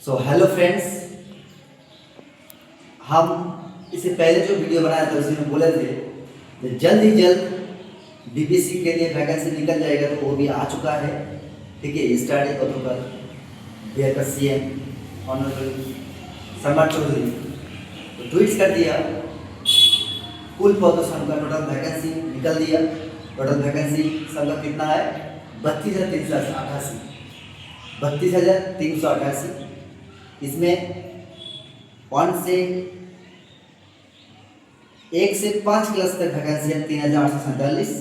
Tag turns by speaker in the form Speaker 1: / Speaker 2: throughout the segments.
Speaker 1: Hello friends, हम इससे पहले जो वीडियो बनाया था उसमें बोले थे कि जल्द ही जल्द बीपीएससी के लिए वैकेंसी निकल जाएगा, तो वो भी आ चुका है। ठीक है, स्टार्टिंग प्रोटोकॉल बिहार का सीएम ऑनरेबल सम्राट चौधरी तो ट्वीट कर दिया, कुल पदों का टोटल वैकेंसी निकल दिया। टोटल वैकेंसी सबका कितना है? 32,388। 32,388। इसमें 1 से 5 क्लास तक वैकेंसी है 3,847।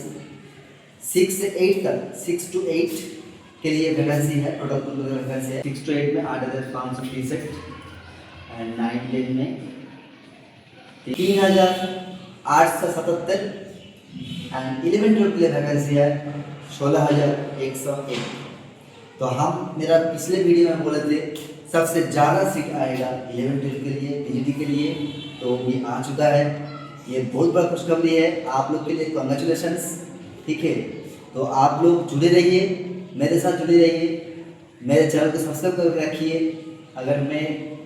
Speaker 1: 6 से 8 तक 6 to 8 के लिए वैकेंसी है। टोटल कुल वैकेंसी है 6 to 8 में 8,563 एंड 9-10 में 3,877 एंड 11-12 के लिए वैकेंसी है 16,101। तो हम मेरा पिछले वीडियो में बोले थे सबसे ज़्यादा सीट आएगा 11-12 के लिए, पीजीटी के लिए, तो ये आ चुका है। ये बहुत बड़ा खुशखबरी है आप लोग के लिए, कॉन्ग्रेचुलेशंस। ठीक है, तो आप लोग जुड़े रहिए, मेरे साथ जुड़े रहिए, मेरे चैनल को सब्सक्राइब करके रखिए। अगर मैं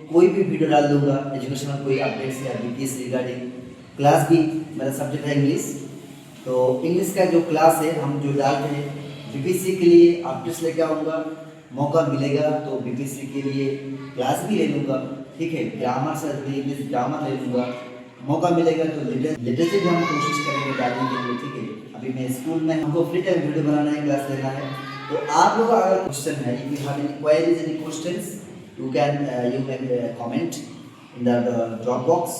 Speaker 1: कोई भी वीडियो डाल दूँगा एजुकेशनल कोई अपडेट्स या बीपीएससी रिगार्डिंग, क्लास भी मेरा सब्जेक्ट है इंग्लिश, तो इंग्लिश का जो क्लास है हम जो डालते हैं बीपीएससी के लिए अपडेट्स लेके आऊँगा। मौका मिलेगा तो बीपीएससी के लिए क्लास भी ले लूँगा। ठीक है, ग्रामर से इंग्लिश ग्रामर ले लूँगा। मौका मिलेगा तो लिटरेचर भी हम कोशिश करेंगे डालने के लिए। ठीक है, अभी मैं स्कूल में, हमको फ्री टाइम वीडियो बनाना है, क्लास लेना है। तो आप लोग का अगर क्वेश्चन है, if you have any queries, any questions, you make comment in the drop box,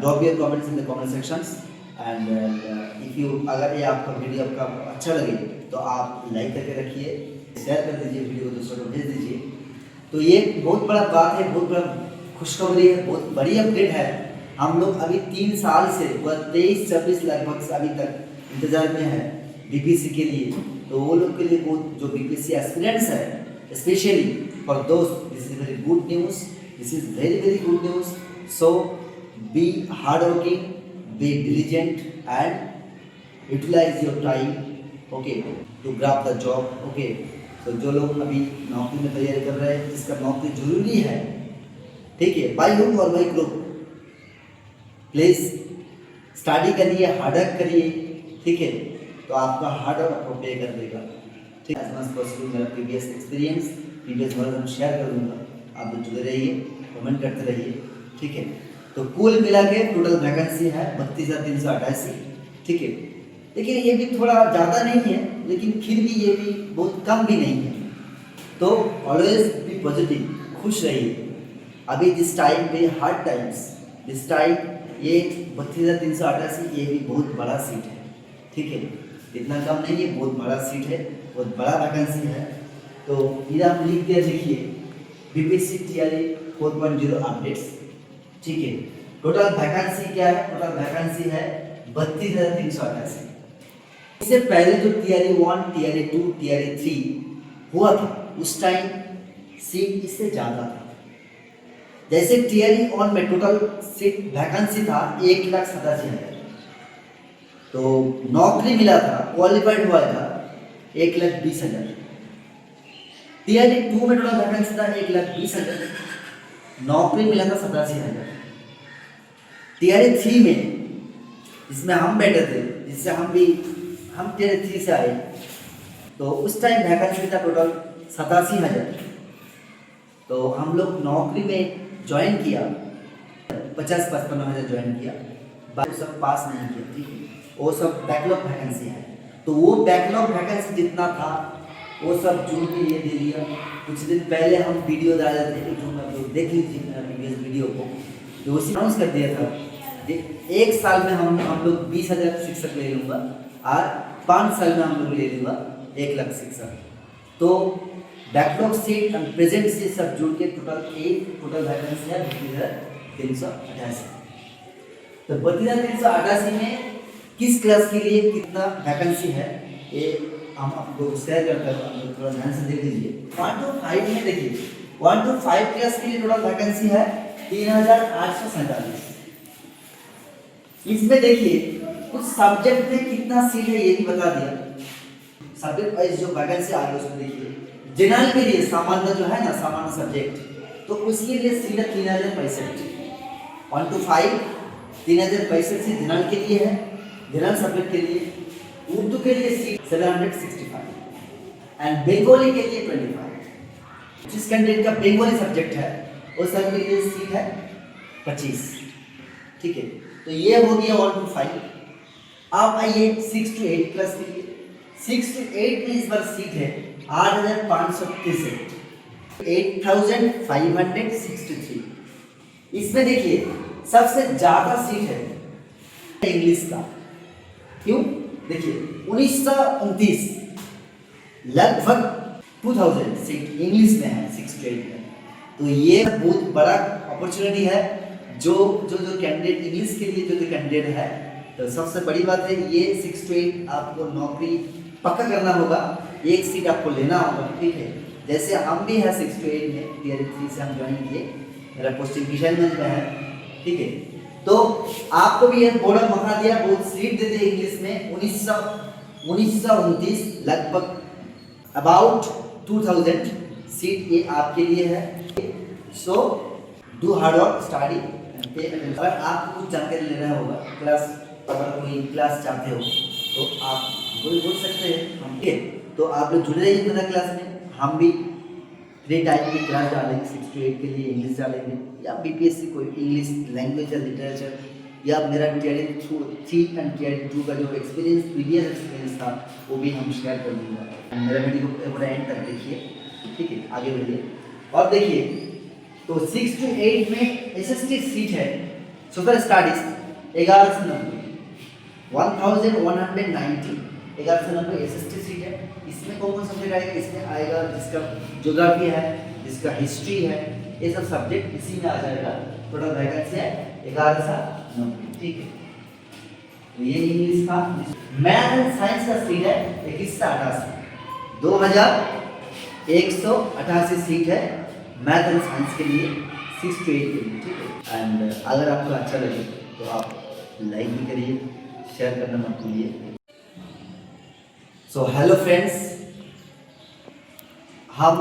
Speaker 1: drop your comments in the comment sections and if you, अगर ये आपका वीडियो आपका अच्छा लगे तो आप लाइक करके रखिए, शेयर कर दीजिए, वीडियो को दूसरों को भेज दीजिए। तो ये बहुत बड़ा बात है, बहुत बड़ा खुशखबरी है, बहुत बड़ी अपडेट है। हम लोग अभी 3 साल से 23-26 लगभग अभी तक इंतजार में है बीपीएससी के लिए। तो वो लोग के लिए बहुत, जो बीपीएससी एस्पिरेंट्स है, स्पेशली फॉर दोस्त, this is very good news, this is very very good news. So be hard working, be diligent and utilize your time, okay, to grab the job. Okay, तो जो लोग अभी नौकरी में तैयारी कर रहे हैं, जिसका नौकरी जरूरी है, ठीक है, बाई हुक और बाई क्रुक, प्लीज स्टडी करिए, हार्डवर्क करिए। ठीक है, तो आपका हार्डवर्क आपको पे कर देगा। ठीक है, एज मच पॉसिबल मेरा previous experience, previous version share कर दूंगा। आप जुड़े रहिए, कमेंट करते रहिए। ठीक है, तो कुल मिला के टोटल वैकेंसी है 32,388। ठीक है, लेकिन ये भी थोड़ा ज़्यादा नहीं है, लेकिन फिर भी ये भी बहुत कम भी नहीं है। तो ऑलवेज बी पॉजिटिव, खुश रहिए। अभी दिस टाइम पे हार्ड टाइम्स, दिस टाइम ये 32,388 ये भी बहुत बड़ा सीट है। ठीक है, इतना कम नहीं है, बहुत बड़ा सीट है, बहुत बड़ा वैकेंसी है। तो इधर हम लिख दिया, देखिए बीपीएससी टीआरई 4.0 अपडेट्स। ठीक है, टोटल वैकेंसी क्या है? टोटल वैकेंसी है 32,388। इससे पहले जो टीआरई 1, टीआरई 2, टीआरई 3 हुआ था, उस टाइम सीट इससे ज़्यादा था। जैसे टीआरई 1 में टोटल सीट वैकेंसी था 1,87,000, तो नौकरी मिला था, क्वालिफाइड हुआ था 1,20,000। टीआरई 2 में टोटल वैकेंसी था 1,20,000, नौकरी मिला था 87,000। टीआरई 3 में, जिसमें हम बैठे थे, जिससे हम टीआरई 3 से आए, तो उस टाइम वैकेंसी था टोटल 87,000। तो हम लोग नौकरी में ज्वाइन किया, 50-55 ज्वाइन किया, बाकी सब पास नहीं किया। ठीक है, वो सब बैकलॉग वैकेंसी है। तो वो बैकलॉग वैकेंसी जितना था वो सब जून के लिए दे दिया। कुछ दिन पहले हम वीडियो डाले थे, जो मतलब देख लीजिए प्रीवियस वीडियो को, तो उसी अनाउंस कर दिया था कि 1 साल में हम लोग 20,000 शिक्षक ले लूँगा और 5 साल में हम लोग ले लूँगा 1,00,000 शिक्षक। तो बैकलॉग सीट और प्रेजेंट सीट सब जोड़ के टोटल वैकेंसी है 32,388। तो 32,388 में किस क्लास के लिए कितना वैकेंसी है, ये हम आपको शेयर करते हैं, आप लोग थोड़ा ध्यान से देख लीजिए। 1 to 5 में देखिए, 1 to 5 क्लास के लिए टोटल वैकेंसी है 3,847। इसमें देखिए कुछ सब्जेक्ट में कितना सीट है ये भी बता दिया। सब्जेक्ट वाइज जो वैकेंसी आ रही है उसमें देखिए, जनरल के लिए सामान्य जो है ना, सामान्य सब्जेक्ट तो उसके लिए सीट है 3065। 1 to 5 3065 से जनरल के लिए है, जनरल सब्जेक्ट के लिए। उर्दू के लिए सीट 765 एंड बंगाली के लिए 25। जिस कैंडिडेट का बंगाली सब्जेक्ट है उस सब के लिए सीट है 25। ठीक है, तो ये हो गया 1 to 5। अब आइए 6 to 8 क्लास के लिए। 6 to 8 में इस बार सीट है 8563, 8563। इसमें देखिए सबसे ज्यादा सीट है इंग्लिश का। क्यों? देखिए 1929 लगभग 2000 सीट इंग्लिश में है 6 to 8 में। तो ये बहुत बड़ा अपॉर्चुनिटी है जो कैंडिडेट इंग्लिश के लिए जो कैंडिडेट है। तो सबसे बड़ी बात है ये 6 to 8 आपको नौकरी पक्का करना होगा, एक सीट आपको लेना होगा। ठीक है, जैसे हम भी हैं 6 to 8 में, टीयर 3 से हम ज्वाइन किए, मेरा पोस्टिंग किशनगंज में है। ठीक है, तो आपको भी ये बड़ा मौका दिया, बहुत सीट देते इंग्लिश में। 1929 लगभग अबाउट 2000 सीट ये आपके लिए है। So do hard work, study. अगर आपको कुछ जानकारी लेना होगा क्लास, अगर कोई क्लास चाहते हो तो आप कोई बोल सकते हैं हम के। तो आप लोग जुड़े रहिए मेरा क्लास में। हम भी फ्री टाइम में क्लास डालेंगे 6 to 8 के लिए, इंग्लिश डालेंगे या बीपीएससी कोई इंग्लिश लैंग्वेज या लिटरेचर, या मेरा टीयर 3 एंड टीयर 2 का जो एक्सपीरियंस प्रीवियस एक्सपीरियंस था वो भी हम शेयर कर दूँगा। मेरा वीडियो को पूरा एंड तक देखिए। ठीक है, आगे बढ़िए और देखिए। तो 6 to 8 में एसएसटी सीट है सुपर स्टडीज 1190, 1190 1190 एसएसटी सीट है। इसमें कौन कौन सब्जेक्ट आएगा? इसमें आएगा जिसका ज्योग्राफी है, जिसका हिस्ट्री है, ये सब सब्जेक्ट इसी में आ जाएगा। टोटल वैकेंसी है 1190। ठीक है, तो ये इंग्लिश था। मैथ एंड साइंस का सीट है 2188, 2188 सीट है मैथ एंड साइंस के लिए 6 to 8 के लिए। ठीक है, एंड अगर आपको अच्छा लगे तो आप लाइक भी करिए, शेयर करना मत भूलिए। सो हेलो फ्रेंड्स, हम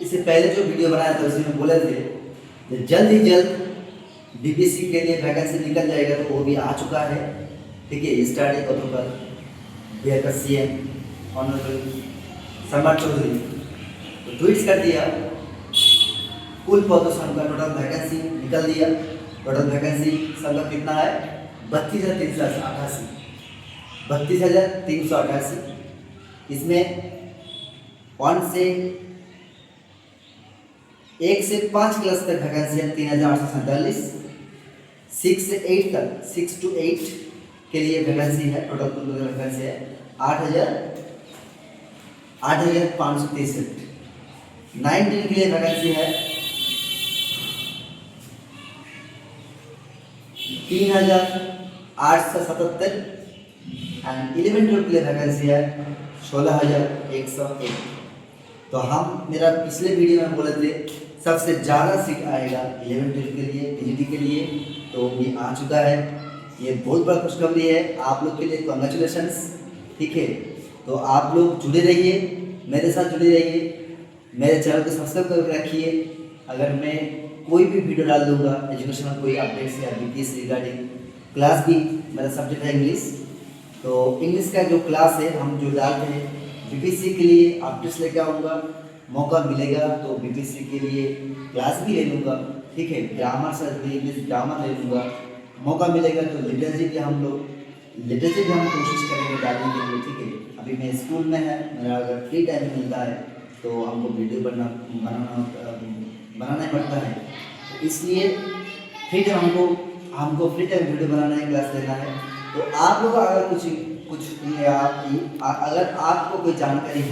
Speaker 1: इससे पहले जो वीडियो बनाया था उसमें बोले थे कि जल्द ही जल्द बीपीएससी के लिए वैकेंसी निकल जाएगा, तो वो भी आ चुका है। ठीक है, स्टार्ट प्रोटोकॉल बिहार का सीएम ऑनरेबल सम्राट चौधरी तो ट्वीट्स कर दिया, कुल पदों का टोटल वैकेंसी निकल दिया। टोटल वैकेंसी सबका कितना है? 32,388, 32,388। इसमें 1 से 5 क्लास तक वैकेंसी है 3,847, 6 से 8 तक 6 to 8 के लिए वैकेंसी है। टोटल कुल वैकेंसी है 8,563। 9 के लिए वैकेंसी है 3,877 एंड 11 के लिए वैकेंसी है 16,101। तो हम मेरा पिछले वीडियो में बोले थे सबसे ज़्यादा सीट आएगा 11-12 के लिए, पीजीटी के लिए, तो ये आ चुका है। ये बहुत बड़ा खुशखबरी है आप लोग के लिए, कॉन्ग्रेचुलेशंस। ठीक है, तो आप लोग जुड़े रहिए, मेरे साथ जुड़े रहिए, मेरे चैनल को सब्सक्राइब करके रखिए। अगर मैं कोई भी वीडियो डाल दूँगा एजुकेशनल कोई अपडेट्स या बीपीएससी रिगार्डिंग क्लास, भी मेरा सब्जेक्ट है इंग्लिश, तो इंग्लिश का जो क्लास है हम जो डालते हैं बीपीएससी के लिए अपडेट्स लेके आऊँगा। मौका मिलेगा तो बीपीएससी के लिए क्लास भी ले लूँगा। ठीक है, ग्रामर से इंग्लिश ग्रामर ले लूँगा। मौका मिलेगा तो लिटरेचर भी हम कोशिश करेंगे डालने के लिए। ठीक है, अभी मैं स्कूल में है, मेरा अगर फ्री टाइम मिलता है तो हमको वीडियो बनाना पड़ता है, तो इसलिए फ्री टाइम हमको फ्री टाइम वीडियो बनाना है, क्लास लेना है। तो आप लोग अगर कुछ अगर आपको कोई जानकारी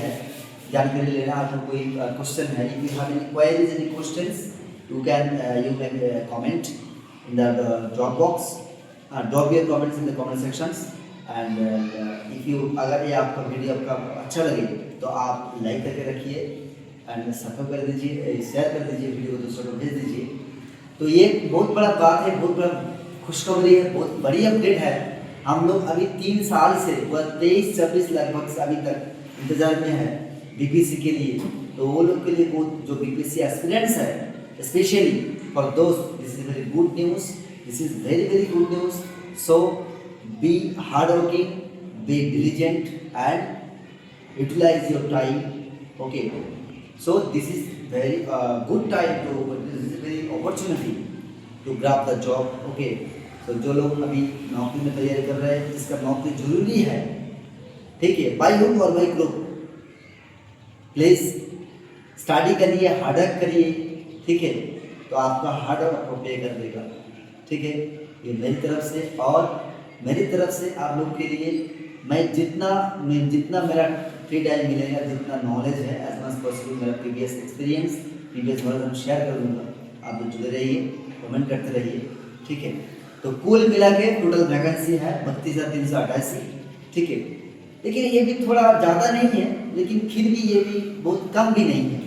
Speaker 1: लेना, आपको कोई क्वेश्चन है, if you have any queries, any questions, you make a comment in the drop box, drop your comments in the comment sections, and if you अगर ये आपका वीडियो आपका अच्छा लगे तो आप लाइक करके रखिए एंड सब्सक्राइब कर दीजिए, शेयर कर दीजिए, वीडियो को दूसरों को भेज दीजिए। तो ये बहुत बड़ा बात है, बहुत बड़ा खुशखबरी है, बहुत बड़ी अपडेट है। हम लोग अभी 3 साल से 23-26 लगभग से अभी तक इंतजार में है बीपीएससी के लिए। तो वो लोग के लिए बहुत जो बीपीएससी एस्पिरेंट्स है especially for those. This is very good news. This is very good news. So be hardworking, be diligent, and utilize your time. Okay. So this is very good time to. This is a very opportunity to grab the job. Okay. तो जो लोग अभी नौकरी में तैयारी कर रहे हैं, जिसका नौकरी जरूरी है, ठीक है, बाई हुक और बाई क्रुक, प्लीज स्टडी करिए, हार्डवर्क करिए, ठीक है, तो आपका हार्डवर्क आपको पे कर देगा, ठीक है। ये मेरी तरफ से, और मेरी तरफ से आप लोग के लिए मैं जितना मेरा फ्री टाइम मिलेगा, जितना नॉलेज है, एज मच पॉसिबल मेरा प्रीवियस एक्सपीरियंस, प्रीवियस नॉलेज हम शेयर कर दूँगा। आप लोग जुड़े रहिए, कमेंट करते रहिए, ठीक है। तो कुल मिला के टोटल वैकेंसी है 32,388, ठीक है। लेकिन ये भी थोड़ा ज़्यादा नहीं है, लेकिन फिर भी ये भी बहुत कम भी नहीं है।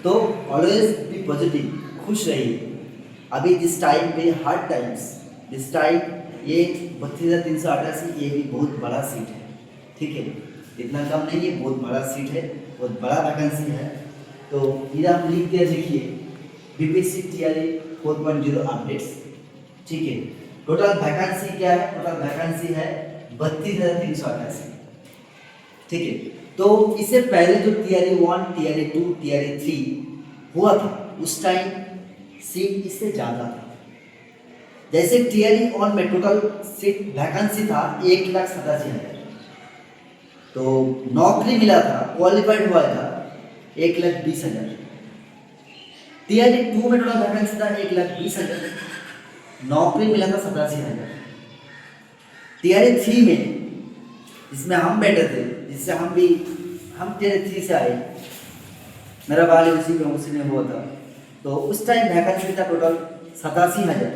Speaker 1: तो ऑलवेज बी पॉजिटिव, खुश रहिए। अभी जिस टाइम पे हार्ड टाइम्स, दिस टाइम ये 32,388 ये भी बहुत बड़ा सीट है, ठीक है, इतना कम नहीं है, बहुत बड़ा सीट है, बहुत बड़ा वैकेंसी है। तो इधर हम लिख के लिखिए बीपीएससी टीआरई 4.0 अपडेट्स, ठीक है। टोटल वैकेंसी क्या है? टोटल वैकेंसी है 32,388, ठीक है। तो इससे पहले जो टीआरई 1, टीआरई 2, टीआरई 3 हुआ था, उस टाइम सीट इससे ज़्यादा था। जैसे टीआरई 1 में टोटल सीट वैकेंसी था 1,87,000, तो नौकरी मिला था, क्वालिफाइड हुआ था 1,20,000। टीआरई 2 में टोटल वैकेंसी था 1,20,000, नौकरी मिला था 87,000। टीआरई 3 में जिसमें हम बैठे थे, जिससे हम टीआरई 3 से आए, मेरा बाल उसी में हुआ था, तो उस टाइम वैकेंसी था टोटल 87,000।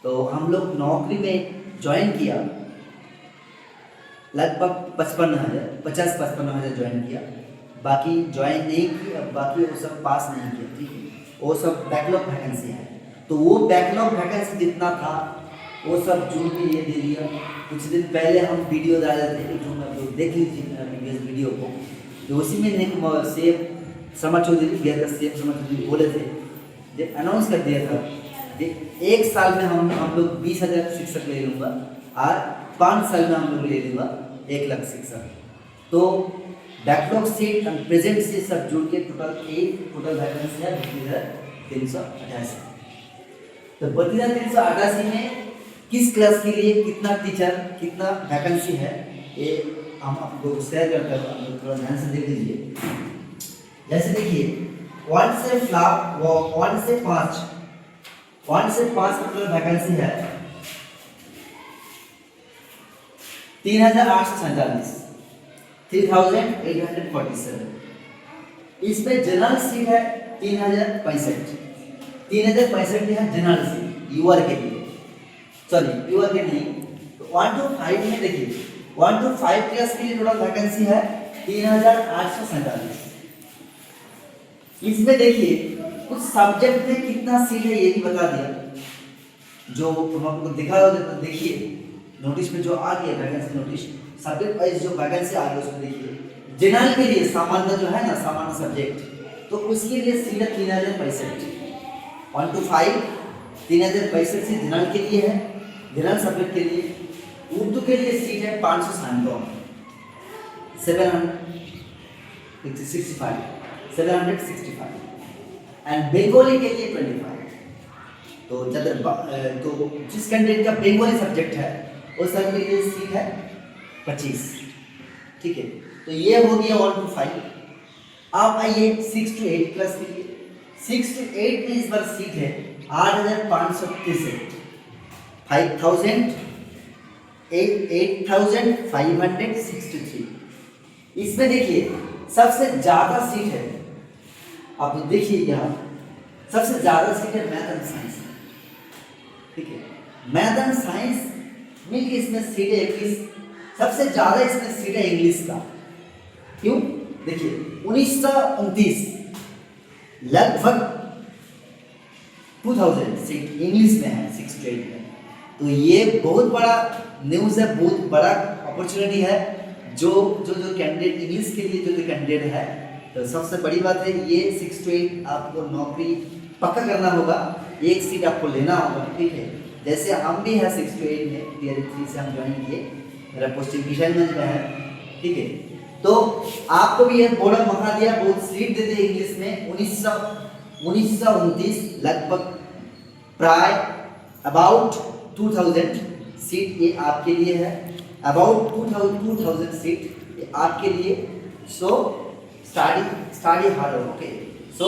Speaker 1: तो हम लोग नौकरी में ज्वाइन किया, लगभग 50,000 ज्वाइन किया, बाकी ज्वाइन नहीं किया, बाकी वो सब पास नहीं किया, ठीक है, वो सब बैकलॉग वैकेंसी है। तो वो बैकलॉग वैकेंसी जितना था वो सब जून में ये दे दिया। कुछ दिन पहले हम वीडियो डाले थे, जो आप लोग देख लीजिए प्रीवियस वीडियो को, तो उसी में सेम शर्मा चौधरी बिहार का सीएम शर्मा चौधरी बोले थे, जब अनाउंस कर दिया था कि 1 साल में हम लोग 20,000 शिक्षक ले लूँगा, और 5 साल में हम लोग ले लूँगा 1,00,000 शिक्षक। तो बैकलॉग सीट और प्रेजेंट से सब जोड़ के टोटल वैकेंसी है 32,388। तो 32,388 में किस क्लास के लिए कितना टीचर, कितना वैकेंसी है, ये हम आपको शेयर करते हैं, आप लोग थोड़ा ध्यान से देख लीजिए। जैसे देखिए 1 से 5 टोटल वैकेंसी है 3,847, 3,847। इसमें जनरल सीट है 3,065, 3,065 है जनरल सीट यूआर के लिए, सॉरी यूआर के नहीं। तो 1 to 5 में देखिए 1 to 5 क्लास के लिए टोटल वैकेंसी है 3,847। इसमें देखिए कुछ सब्जेक्ट में कितना सीट है ये भी बता दिया, जो हम आपको दिखा रहे थे। देखिए नोटिस में जो आ गया वैकेंसी नोटिस, सब्जेक्ट वाइज जो वैकेंसी आ गई उसमें देखिए जनरल के लिए सामान्य जो है ना, सामान्य सब्जेक्ट, तो उसके लिए सीट है 3,065। 1 to 5 3,065 से जनरल के लिए है, जनरल सब्जेक्ट के लिए। उर्दू के लिए सीट है 597, 765 एंड बंगाली के लिए 25। तो जिस कैंडिडेट का बंगाली सब्जेक्ट है उस सब के लिए सीट है 25, ठीक है। तो ये हो गया 1 to 5। अब आइए 6 to 8 क्लास के लिए। 6 to 8 में इस बार सीट है 8,563, 8,563। इसमें देखिए सबसे ज्यादा सीट है, आप देखिए यहाँ सबसे ज्यादा सीट है मैथ एंड साइंस, ठीक है। मैथ एंड साइंस मिलकर इसमें सीट है 21। सबसे ज्यादा इसमें सीट है इंग्लिश का, क्यों? देखिए 1929 लगभग 2000 सीट इंग्लिश में है 6 to 8 में। तो ये बहुत बड़ा न्यूज़ है, बहुत बड़ा अपॉर्चुनिटी है। जो कैंडिडेट इंग्लिश के लिए जो कैंडिडेट है तो सबसे बड़ी बात है ये 6 to 8 आपको नौकरी पक्का करना होगा, एक सीट आपको लेना होगा, ठीक है। जैसे हम भी हैं 6 to 8 में, टीयर 3 से हम ज्वाइन किए, मेरा पोस्टिंग किशनगंज में है, ठीक है। तो आपको भी यह बोर्ड मौका दिया, बहुत सीट देते इंग्लिश में 1929 लगभग प्राय अबाउट 2000 सीट ये आपके लिए है, अबाउट 2000 सीट ये आपके लिए। सो study hard work, okay, so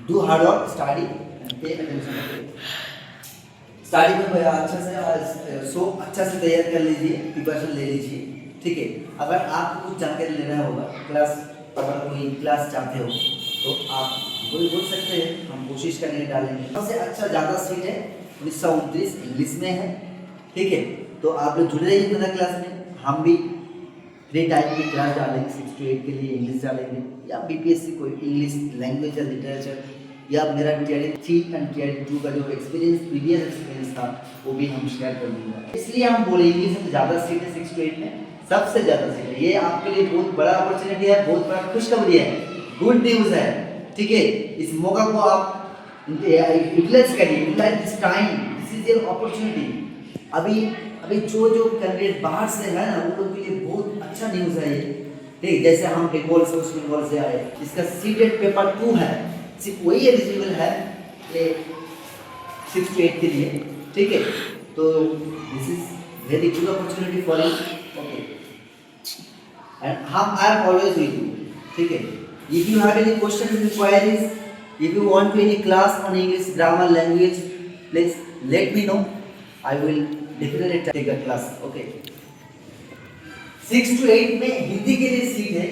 Speaker 1: do hard work, study and pay attention, okay। Study में अच्छा से तैयार कर लीजिए, प्रिपरेशन ले लीजिए, ठीक है। अगर आपको कुछ जानकारी लेना होगा क्लास, अगर कोई क्लास चाहते हो तो आप बोल सकते हैं, हम कोशिश करेंगे डालेंगे। सबसे अच्छा ज़्यादा सीट है 1929 इंग्लिश में है, ठीक है। तो आप लोग जुड़े रहिए मेरा क्लास में, हम भी फ्री टाइम की क्लास डालेंगे 6 to 8 के लिए, इंग्लिश डालेंगे या बीपीएससी कोई इंग्लिश लैंग्वेज या लिटरेचर, या मेरा टीयर 3 and टीयर 2 का जो एक्सपीरियंस प्रीवियस एक्सपीरियंस था वो भी हम शेयर कर दूँगा। इसलिए हम बोले इंग्लिश में ज़्यादा सीट है, 6 to 8 में सबसे ज़्यादा सीट है। ये आपके लिए बहुत बड़ा अपॉर्चुनिटी है, बहुत बड़ा खुशखबरी है, गुड न्यूज़ है, ठीक है। इस मौका को आप यूटिलाइज करिए, utilize this time, this is your opportunity. अभी जो कैंडिडेट बाहर से है ना, उन लोग के लिए बहुत अच्छा न्यूज़ है ये, ठीक। जैसे हम बंगाल से, वेस्ट बंगाल से आए, इसका सीटेड पेपर 2 है, सिर्फ वही एलिजिबल है ये 6 to 8 के लिए, ठीक है। तो this is very good opportunity for you, okay. And हम I am always with you, ठीक है। If you have any question inquiries, if you want to any class on English grammar language, please let me know, I will definitely take a class, okay. 6 to 8 में हिंदी के लिए seat है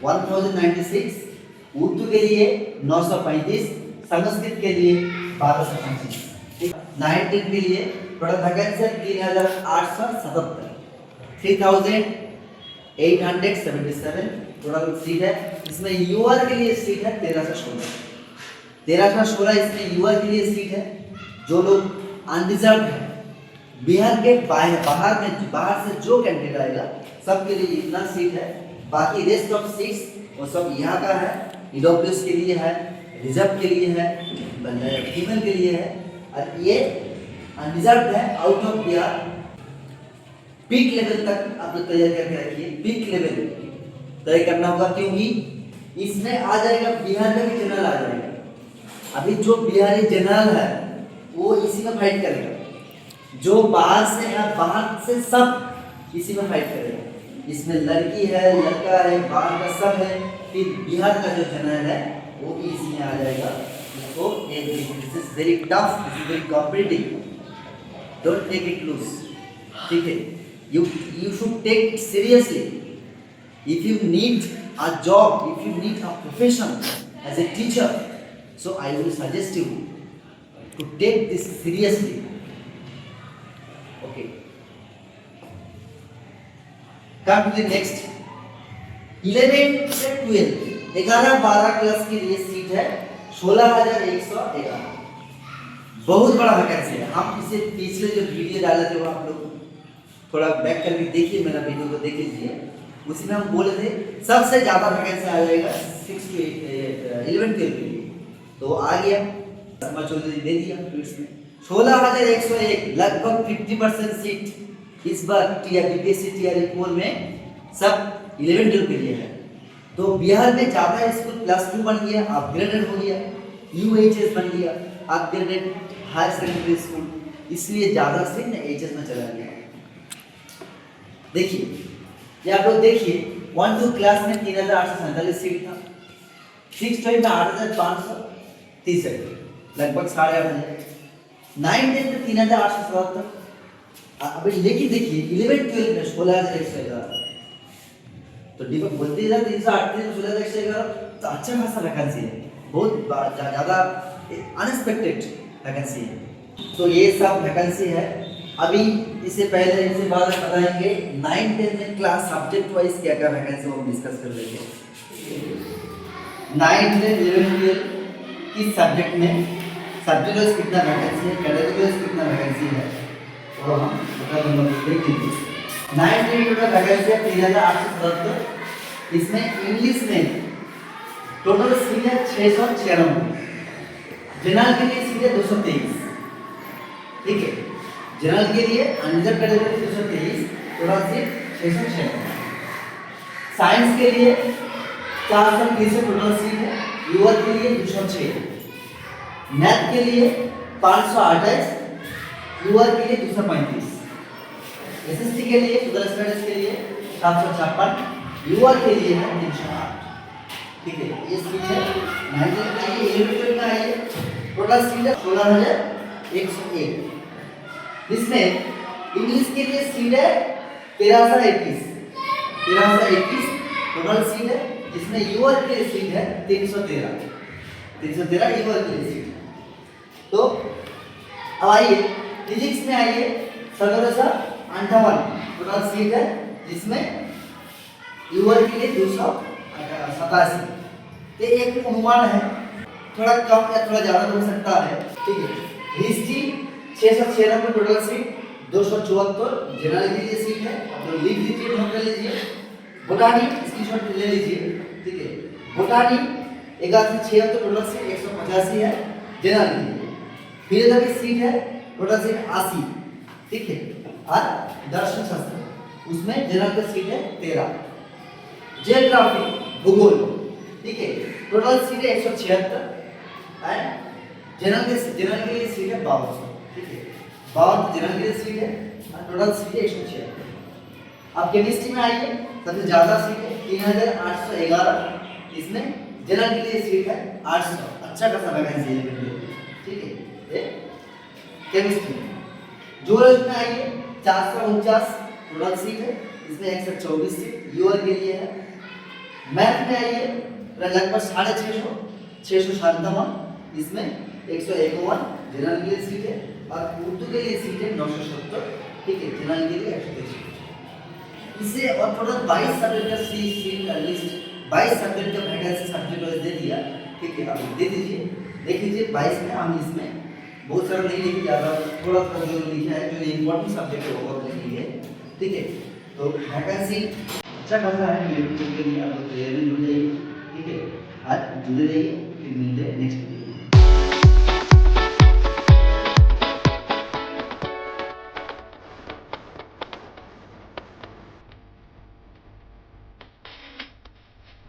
Speaker 1: 1096, उर्दू के लिए 935, संस्कृत के लिए 1225, 19 के लिए टोटल वैकेंसी 3877, 3877 टोटल सीट है। इसमें यूआर के लिए सीट है 1316 इसमें यूआर के लिए सीट है। जो लोग अनरिजर्व है, बिहार के बाहर से जो कैंडिडेट आएगा सबके लिए इतना सीट है। बाकी रेस्ट ऑफ सीट्स वो सब यहाँ का है, ईडब्ल्यूएस के लिए है, रिजर्व के लिए है, फीमेल के लिए है, और ये अनरिजर्व है out of Bihar. Peak level तक आप लोग तैयार करके रखिए, पीक लेवल तय करना होगा, क्योंकि इसमें आ जाएगा बिहार का भी जनरल आ जाएगा। अभी जो बिहारी जनरल है वो इसी में फाइट करेगा, जो बाहर से है, बाहर से सब इसी में फाइट करेगा। इसमें लड़की है, लड़का है, बाहर का सब है, फिर बिहार का जो जनरल है वो भी इसी में आ जाएगा। इसको this is very tough, this is very competitive, don't take it loose, ठीक है। You should take it seriously. If you need a job, if you need a profession as a teacher, so I will suggest you to take this seriously, okay। Come to the next 11 से 12 11-12 class के लिए seat है 16111, बहुत बड़ा vacancy है। हम इसे पिछले जो वीडियो डाले थे वो आप लोग थोड़ा बैक करके देखिए, मेरा वीडियो को देख लीजिए, उसी में हम बोले थे सबसे ज्यादा वैकेंसी आ जाएगा 6 to 11 के लिए, तो आ गया चौधरी दे दिया ट्वीट्स में 16101, लगभग 50% सीट इस बार बीपीएससी टीआर 4 में सब 11-12 के लिए है। तो बिहार में ज़्यादा स्कूल +2 बन गया, अपग्रेडेड हो गया, यूएचएस बन गया, अपग्रेडेड हायर सेकेंडरी स्कूल, इसलिए ज़्यादा सीट ना एचएस में चला गया। देखिए ये आप लोग देखिए 1-2 क्लास में 3847 सीट था, 6 to 8 में 8530, लगभग 8,500, 9-10 में 3877। अभी लेकिन देखिए 11-12 में 16,111, तो दीपक बोलते हैं 338 में 16,111, तो अच्छा खासा वैकेंसी है, बहुत ज़्यादा अनएक्सपेक्टेड वैकेंसी है। तो ये सब वैकेंसी है। अभी इससे पहले इनसे बाद में बताएंगे 9-10 में क्लास सब्जेक्ट वाइज क्या क्या वैकेंसी वो हम डिस्कस कर लेंगे। 9-10 11-12 किस सब्जेक्ट में सब्जेक्ट वाइज कितना वैकेंसी है, कैटेगरी वाइज कितना वैकेंसी है, और हम बता देंगे। 9-10 टोटल वैकेंसी है 3877, इसमें इंग्लिश में टोटल सीट है 696, जनरल के लिए सीट है 223, ठीक है। जनरल के लिए unreserve category 223, total seat 696। Science के लिए 430 टोटल सीट है, यूआर के लिए 206, मैथ के लिए 528, यूआर के लिए 235, एसएसटी के लिए सोशल स्टडीज के लिए 756, यूआर के लिए है 308, ठीक है। ये सीट है 19 का, ये 11 का है, टोटल सीट है 16101। इसमें इंग्लिश के लिए सीट है 1321 टोटल सीट है, जिसमें यूआर के लिए सीट है 313 यूआर के लिए सीट। तो अब आइए फिजिक्स में, आइए 1758 टोटल सीट है, जिसमें यूआर के लिए 287। तो एक अनुमान है, थोड़ा कम या थोड़ा ज़्यादा हो सकता है, ठीक है। हिस्ट्री 696 टोटल सीट, 274 जनरल के लिए सीट है, आप लोग लिख लीजिए, नोट कर लीजिए। बोटानी स्क्रीनशॉट ले लीजिए, ठीक है। बोटानी 1176 टोटल सीट 185 है जनरल के लिए। फिलोसफी सीट है टोटल सीट 80, ठीक है। और दर्शन शास्त्र उसमें जनरल का सीट है 13। जियोग्राफी भूगोल, ठीक है, टोटल सीट है 176 एंड जनरल के लिए सीट है 52, ठीक है। 52 जनरल के लिए सीट है और टोटल सीट है 176। अब केमिस्ट्री में आइए, सबसे ज्यादा सीट है 3811, इसमें जनरल के लिए सीट है 800, अच्छा खासा वैकेंसी है, ठीक है। केमिस्ट्री जूलॉजी में आइए 449 टोटल सीट है, इसमें 124 सीट यूआर के लिए है। मैथ में आइए लगभग 650, इसमें 151 जनरल के लिए सीट है और उर्दू के लिए सीट है 970, ठीक है, जनरल के लिए 123। इसे और टोटल 22 सब्जेक्ट का सीट का लिस्ट, 22 सब्जेक्ट का वैकेंसी सब्जेक्ट वाइज दे दिया, ठीक है। आप दे दीजिए, देख लीजिए 22 में हम इसमें बहुत सारा नहीं लिखे, ज़्यादा थोड़ा थोड़ा जो लिखा है, जो इम्पोर्टेंट सब्जेक्ट है वो लिखिए, ठीक है। तो वैकेंसी अच्छा खासा है, के लिए आप लोग तैयारी जुड़ जाइए, ठीक है। आज जुड़े रहिए, फिर मिलते हैं नेक्स्ट वीडियो।